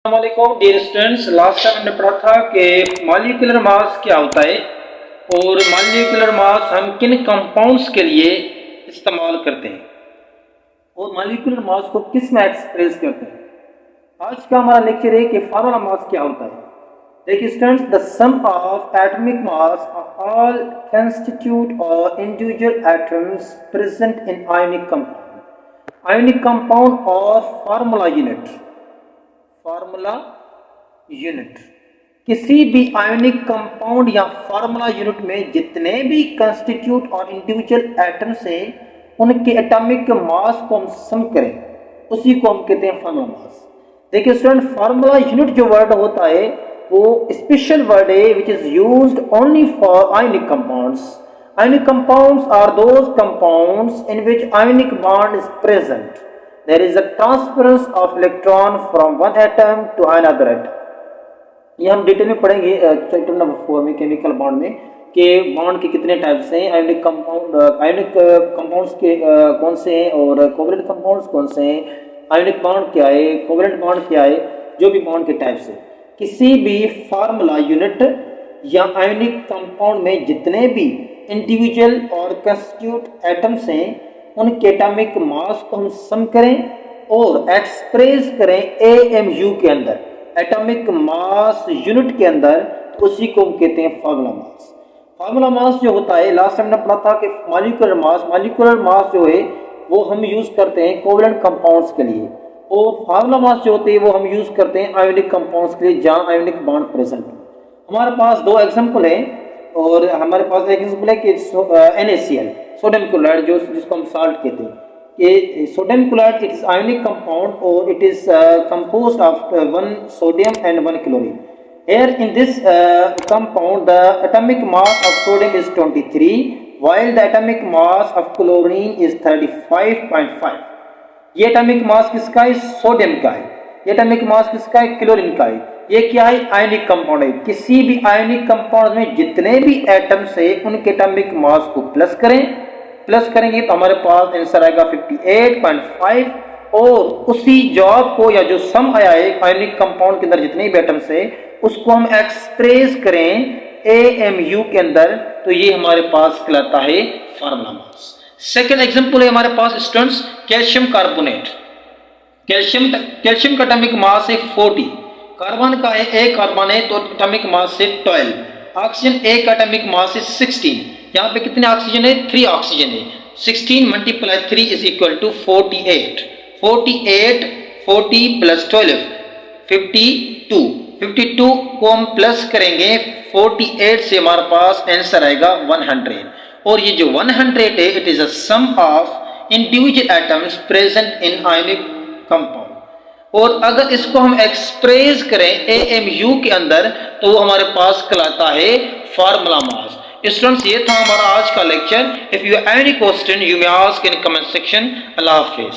अस्सलामुअलैकुम dear students. Last time हमने पढ़ा था कि मॉलिक्यूलर मास क्या होता है और मॉलिक्यूलर मास हम किन कंपाउंड्स के लिए इस्तेमाल करते हैं और मॉलिक्यूलर मास को किस में एक्सप्रेस करते हैं। आज का हमारा लेक्चर है कि फार्मूला मास क्या होता है। देखिए students, the sum of atomic mass of all constituent और individual atoms present in ionic compound और फार्मूला यूनिट किसी भी आयोनिक कंपाउंड या फार्मूला यूनिट में जितने भी कंस्टिट्यूट और इंडिविजुअल एटम्स हैं उनके एटॉमिक मास को हम सम करें, उसी को हम कहते हैं फार्मूला मास। देखिए स्टूडेंट, फार्मूला यूनिट जो वर्ड होता है वो स्पेशल वर्ड है which is used only for ionic compounds. Ionic compounds are those compounds in which ionic bond is present. There is a transference of electron from one atom to another atom. ये हम detail में पढ़ेंगे chapter number 4 में chemical bond में कि bond के कितने types हैं, आयोनिक कंपाउंड्स के कौन से हैं और कोवलेंट कंपाउंड्स कौन से हैं, आयोनिक बॉन्ड क्या है, कोवलेंट बॉन्ड क्या है, जो भी बॉन्ड के टाइप्स हैं। किसी भी फार्मूला यूनिट या आयोनिक कंपाउंड में जितने भी इंडिविजुअल और कंस्टिट्यूट एटम्स हैं उनके एटॉमिक मास को हम सम करें और एक्सप्रेस करें AMU के अंदर, एटॉमिक मास यूनिट के अंदर, तो उसी को हम कहते हैं फार्मूला मास। फार्मूला मास जो होता है, लास्ट टाइम हमने पढ़ा था कि मॉलिक्यूलर मास जो है वो हम यूज करते हैं कोवलेंट कंपाउंड्स के लिए और फार्मूला मास जो होते हैं वो हम यूज करते हैं आयोनिक कंपाउंड्स के लिए जहाँ आयोनिक बॉन्ड प्रेजेंट है। हमारे पास दो एग्जाम्पल हैं और हमारे पास एक एग्जाम्पल है कि NaCl, सोडियम क्लोराइड, जो जिसको हम साल्ट कहते हैं, कि sodium chloride it is ionic compound और it is composed of 1 sodium and 1 chlorine. Here in this compound the atomic mass of sodium is 23 while the atomic mass of chlorine is 35.5। ये atomic mass किसका है? Sodium का है। ये atomic mass किसका है? Chlorine का है। ये क्या है? आयनिक कंपाउंड है। किसी भी आयनिक कंपाउंड में जितने भी एटम्स है उनके एटॉमिक मास को प्लस करेंगे तो हमारे पास आंसर आएगा 58.5 और उसी जवाब को या जो सम आया है आयनिक कंपाउंड के अंदर जितने भी एटम्स है उसको हम एक्सप्रेस करें AMU के अंदर, तो ये हमारे पास कहलाता है फार्मूला मास। सेकेंड एग्जाम्पल है हमारे पास स्टूडेंट्स कैल्शियम कार्बोनेट। कैल्शियम का एटॉमिक मास है 40, कार्बन का है एक कार्बन है तो एटॉमिक मास है 12, ऑक्सीजन एक एटॉमिक मास है 16। यहाँ पे कितने ऑक्सीजन है? 3 ऑक्सीजन है। 16 multiply 3 is equal to 48। 40 plus 12 52 को हम प्लस करेंगे 48 से हमारे पास आंसर आएगा 100 और ये जो 100 है it is a sum of individual atoms present in ionic compound. और अगर इसको हम एक्सप्रेस करें AMU के अंदर तो वो हमारे पास कहलाता है फार्मूला मास। स्टूडेंट्स, ये था हमारा आज का lecture. If you have any question you may ask in comment section. Allah Hafiz.